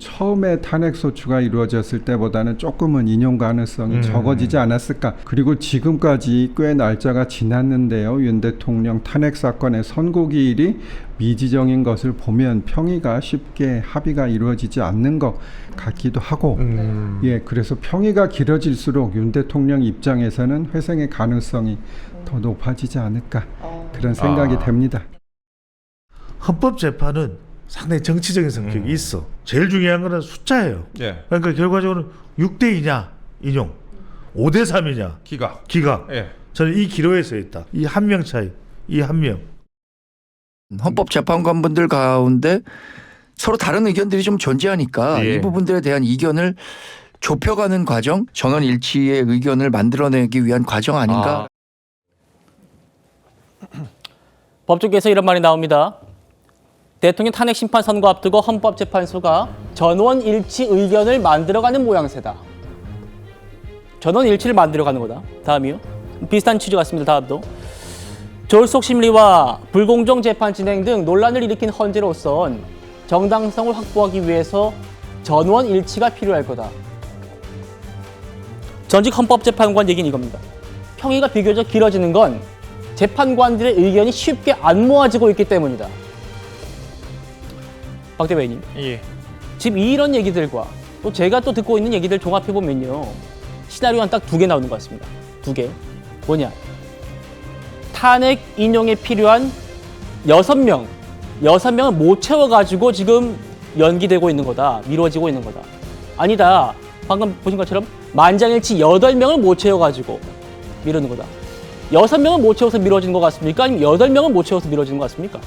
처음에 탄핵 소추가 이루어졌을 때보다는 조금은 인용 가능성이 적어지지 않았을까. 그리고 지금까지 꽤 날짜가 지났는데요. 윤 대통령 탄핵 사건의 선고기일이 미지정인 것을 보면 평의가 쉽게 합의가 이루어지지 않는 것 같기도 하고 그래서 평의가 길어질수록 윤 대통령 입장에서는 회생의 가능성이 더 높아지지 않을까 그런 생각이 됩니다. 헌법재판은 상당히 정치적인 성격이 있어. 제일 중요한 거는 숫자예요. 예. 그러니까 결과적으로 6대2냐 인용, 5대3이냐 기각. 기각. 저는 이 기로에 서 있다. 이 한 명 차이, 이 한 명. 헌법재판관분들 가운데 서로 다른 의견들이 좀 존재하니까 이 부분들에 대한 이견을 좁혀가는 과정, 전원 일치의 의견을 만들어내기 위한 과정 아닌가. 법조계에서 이런 말이 나옵니다. 대통령 탄핵 심판 선고 앞두고 헌법재판소가 전원 일치 의견을 만들어가는 모양새다. 전원 일치를 만들어가는 거다. 다음이요. 비슷한 취지 같습니다. 다음도. 졸속 심리와 불공정 재판 진행 등 논란을 일으킨 헌재로선 정당성을 확보하기 위해서 전원 일치가 필요할 거다. 전직 헌법재판관 얘기는 이겁니다. 평의가 비교적 길어지는 건 재판관들의 의견이 쉽게 안 모아지고 있기 때문이다. 박 대변인. 예. 지금 이런 얘기들과 또 제가 또 듣고 있는 얘기들 종합해보면요. 시나리오는 딱 2개 나오는 것 같습니다. 2개. 뭐냐. 탄핵 인용에 필요한 6명을 못 채워가지고 지금 연기되고 있는 거다. 미뤄지고 있는 거다. 아니다. 방금 보신 것처럼 만장일치 8명을 못 채워가지고 미루는 거다. 6명을 못 채워서 미뤄지는 것 같습니까? 아니면 8명을 못 채워서 미뤄지는 것 같습니까?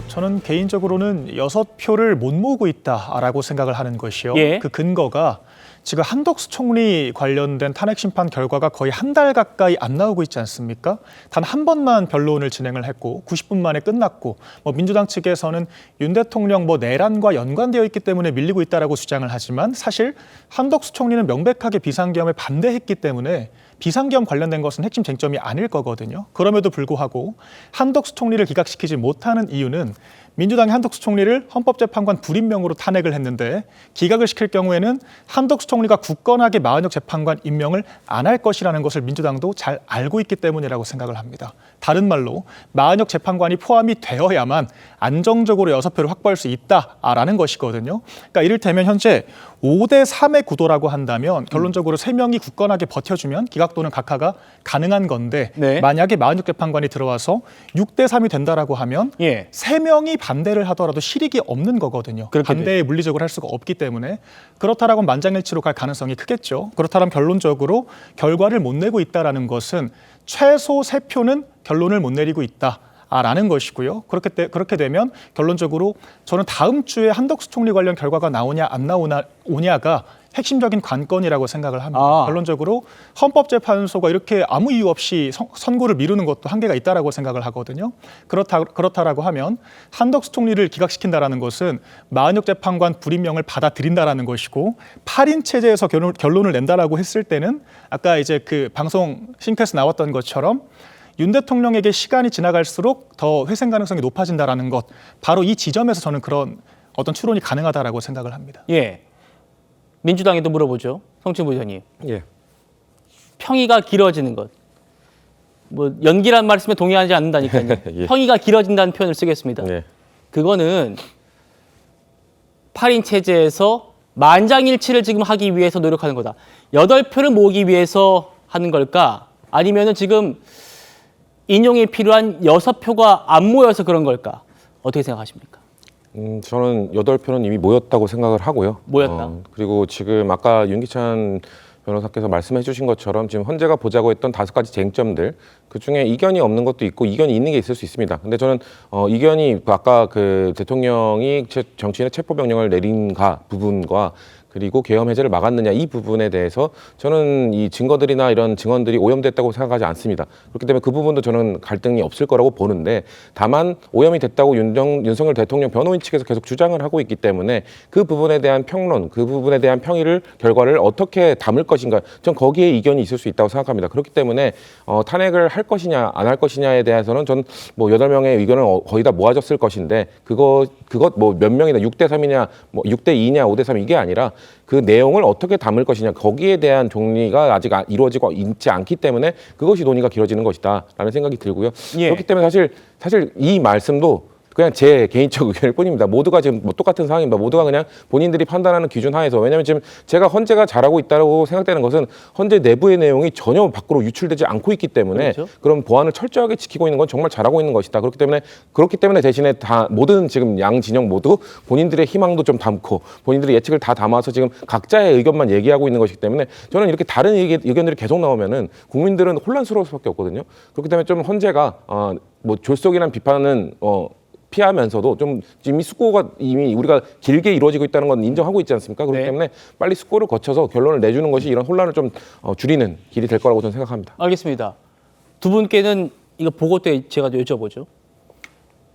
저는 개인적으로는 6표를 못 모으고 있다라고 생각을 하는 것이요. 예. 그 근거가 지금 한덕수 총리 관련된 탄핵 심판 결과가 거의 한 달 가까이 안 나오고 있지 않습니까? 단 한 번만 변론을 진행을 했고 90분 만에 끝났고 민주당 측에서는 윤 대통령 내란과 연관되어 있기 때문에 밀리고 있다라고 주장을 하지만 사실 한덕수 총리는 명백하게 비상계엄에 반대했기 때문에 비상계엄 관련된 것은 핵심 쟁점이 아닐 거거든요. 그럼에도 불구하고 한덕수 총리를 기각시키지 못하는 이유는 민주당이 한덕수 총리를 헌법재판관 불임명으로 탄핵을 했는데 기각을 시킬 경우에는 한덕수 총리가 굳건하게 마은혁 재판관 임명을 안 할 것이라는 것을 민주당도 잘 알고 있기 때문이라고 생각을 합니다. 다른 말로 마은혁 재판관이 포함이 되어야만 안정적으로 6표를 확보할 수 있다라는 것이거든요. 그러니까 이를테면 현재 5대3의 구도라고 한다면 결론적으로 3명이 굳건하게 버텨주면 기각도는 각하가 가능한 건데 만약에 마은혁 재판관이 들어와서 6대3이 된다라고 하면 3명이 반대를 하더라도 실익이 없는 거거든요. 반대에 물리적으로 할 수가 없기 때문에 그렇다라고 만장일치로 갈 가능성이 크겠죠. 그렇다면 결론적으로 결과를 못 내고 있다는 것은 최소 3표는 결론을 못 내리고 있다라는 것이고요. 그렇게 되면 결론적으로 저는 다음 주에 한덕수 총리 관련 결과가 나오냐 안 나오냐가 핵심적인 관건이라고 생각을 합니다. 결론적으로 헌법재판소가 이렇게 아무 이유 없이 선고를 미루는 것도 한계가 있다라고 생각을 하거든요. 그렇다라고 하면 한덕수 총리를 기각시킨다라는 것은 마은혁 재판관 불임명을 받아들인다라는 것이고 8인 체제에서 결론을 낸다라고 했을 때는 아까 이제 그 방송 싱크에서 나왔던 것처럼 윤 대통령에게 시간이 지나갈수록 더 회생 가능성이 높아진다라는 것, 바로 이 지점에서 저는 그런 어떤 추론이 가능하다라고 생각을 합니다. 예. 민주당에도 물어보죠. 성춘 부의장님. 예. 평의가 길어지는 것. 연기란 말씀에 동의하지 않는다니까요. 예. 평의가 길어진다는 표현을 쓰겠습니다. 예. 그거는 8인 체제에서 만장일치를 지금 하기 위해서 노력하는 거다. 8표를 모으기 위해서 하는 걸까? 아니면은 지금 인용이 필요한 6표가 안 모여서 그런 걸까? 어떻게 생각하십니까? 저는 8표는 이미 모였다고 생각을 하고요. 모였다. 그리고 지금 아까 윤기찬 변호사께서 말씀해 주신 것처럼 지금 헌재가 보자고 했던 5가지 쟁점들, 그중에 이견이 없는 것도 있고 이견이 있는 게 있을 수 있습니다. 근데 저는 이견이 아까 그 대통령이 정치인의 체포명령을 내린 부분과 그리고 계엄 해제를 막았느냐 이 부분에 대해서 저는 이 증거들이나 이런 증언들이 오염됐다고 생각하지 않습니다. 그렇기 때문에 그 부분도 저는 갈등이 없을 거라고 보는데 다만 오염이 됐다고 윤석열 대통령 변호인 측에서 계속 주장을 하고 있기 때문에 그 부분에 대한 평론, 그 부분에 대한 평의를 결과를 어떻게 담을 것인가 전 거기에 이견이 있을 수 있다고 생각합니다. 그렇기 때문에 탄핵을 할 것이냐 안 할 것이냐에 대해서는 전 뭐 8명의 의견을 거의 다 모아졌을 것인데 그것 뭐 몇 명이나 6대 3이냐 뭐 6대 2냐 5대 3 이게 아니라 그 내용을 어떻게 담을 것이냐 거기에 대한 정리가 아직 이루어지고 있지 않기 때문에 그것이 논의가 길어지는 것이다라는 생각이 들고요. 예. 그렇기 때문에 사실 이 말씀도 그냥 제 개인적 의견일 뿐입니다. 모두가 지금 뭐 똑같은 상황입니다. 모두가 그냥 본인들이 판단하는 기준 하에서 왜냐하면 지금 제가 헌재가 잘하고 있다고 생각되는 것은 헌재 내부의 내용이 전혀 밖으로 유출되지 않고 있기 때문에 그렇죠. 그런 보안을 철저하게 지키고 있는 건 정말 잘하고 있는 것이다. 그렇기 때문에 대신에 다 모든 지금 양 진영 모두 본인들의 희망도 좀 담고 본인들의 예측을 다 담아서 지금 각자의 의견만 얘기하고 있는 것이기 때문에 저는 이렇게 다른 의견들이 계속 나오면은 국민들은 혼란스러울 수밖에 없거든요. 그렇기 때문에 좀 헌재가 뭐 졸속이란 비판은 피하면서도 좀 이미 숙고가 이미 우리가 길게 이루어지고 있다는 건 인정하고 있지 않습니까? 그렇기 네. 때문에 빨리 숙고를 거쳐서 결론을 내주는 것이 이런 혼란을 좀 줄이는 길이 될 거라고 저는 생각합니다. 알겠습니다. 두 분께는 이거 보고 때 제가 여쭤보죠.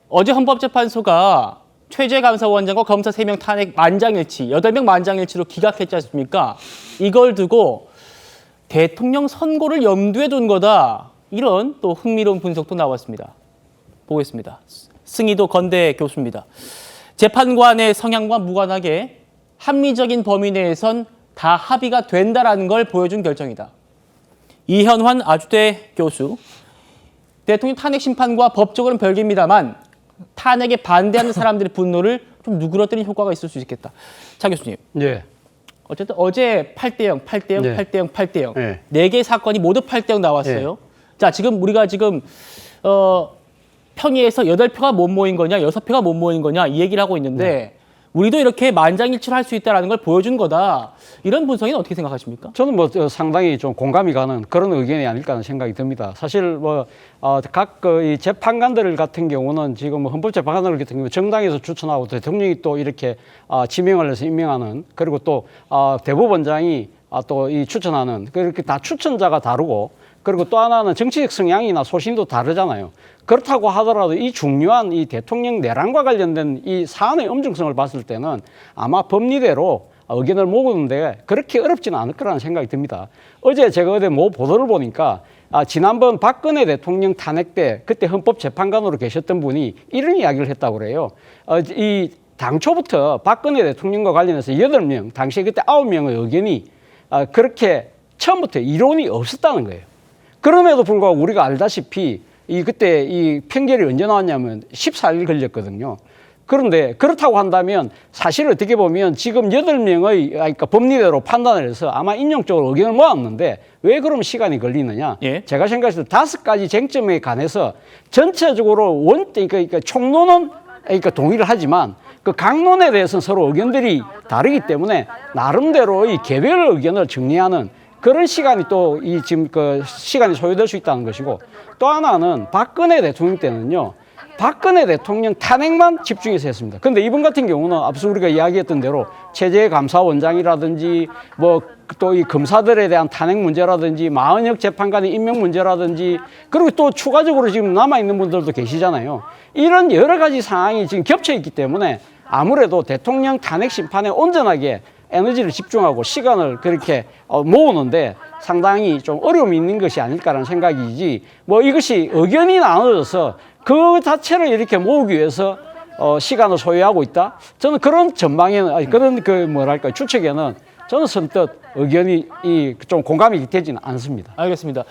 어제 헌법재판소가 최재감사원장과 검사 3명 탄핵 만장일치, 8명 만장일치로 기각했지 않습니까? 이걸 두고 대통령 선고를 염두에 둔 거다. 이런 또 흥미로운 분석도 나왔습니다. 보겠습니다. 승희도 건대 교수입니다. 재판관의 성향과 무관하게 합리적인 범위 내에선 다 합의가 된다라는 걸 보여준 결정이다. 이현환 아주대 교수, 대통령 탄핵 심판과 법적으로는 별개입니다만 탄핵에 반대하는 사람들의 분노를 좀 누그러뜨리는 효과가 있을 수 있겠다. 차 교수님. 예. 어쨌든 어제 8대0, 8대0, 네. 8대0, 8대0. 네. 4개의 사건이 모두 8대0 나왔어요. 자, 우리가 지금 평의에서 8표가 못 모인 거냐, 6표가 못 모인 거냐 이 얘기를 하고 있는데 우리도 이렇게 만장일치를 할 수 있다는 걸 보여준 거다. 이런 분석은 어떻게 생각하십니까? 저는 뭐 상당히 좀 공감이 가는 그런 의견이 아닐까 하는 생각이 듭니다. 사실 각 이 재판관들 같은 경우는 지금 헌법재판관들 같은 경우 정당에서 추천하고 대통령이 또 이렇게 지명을 해서 임명하는 그리고 또 대법원장이 또 이 추천하는 그렇게 다 추천자가 다르고 그리고 또 하나는 정치적 성향이나 소신도 다르잖아요. 그렇다고 하더라도 이 중요한 이 대통령 내란과 관련된 이 사안의 엄중성을 봤을 때는 아마 법리대로 의견을 모으는데 그렇게 어렵지는 않을 거라는 생각이 듭니다. 어제 제가 모 보도를 보니까 지난번 박근혜 대통령 탄핵 때 그때 헌법재판관으로 계셨던 분이 이런 이야기를 했다고 그래요. 이 당초부터 박근혜 대통령과 관련해서 8명, 당시에 그때 9명의 의견이 그렇게 처음부터 이론이 없었다는 거예요. 그럼에도 불구하고 우리가 알다시피 그때 이 판결이 언제 나왔냐면 14일 걸렸거든요. 그런데 그렇다고 한다면 사실 어떻게 보면 지금 8명의 그러니까 법리대로 판단을 해서 아마 인용적으로 의견을 모았는데 왜 그럼 시간이 걸리느냐? 예. 제가 생각했을 때 5가지 쟁점에 관해서 전체적으로 그러니까 총론은 그러니까 동의를 하지만 그 강론에 대해서는 서로 의견들이 다르기 때문에 나름대로의 개별 의견을 정리하는 그런 시간이 또 지금 시간이 소요될 수 있다는 것이고 또 하나는 박근혜 대통령 때는요. 박근혜 대통령 탄핵만 집중해서 했습니다. 그런데 이번 같은 경우는 앞서 우리가 이야기했던 대로 체제감사원장이라든지 뭐 또 이 검사들에 대한 탄핵 문제라든지 마은혁 재판관의 임명 문제라든지 그리고 또 추가적으로 지금 남아있는 분들도 계시잖아요. 이런 여러 가지 상황이 지금 겹쳐 있기 때문에 아무래도 대통령 탄핵 심판에 온전하게 에너지를 집중하고 시간을 그렇게 모으는데 상당히 좀 어려움이 있는 것이 아닐까라는 생각이지 뭐 이것이 의견이 나눠져서 그 자체를 이렇게 모으기 위해서 시간을 소요하고 있다. 저는 그런 전망에는 그런 추측에는 저는 선뜻 의견이 좀 공감이 되지는 않습니다. 알겠습니다.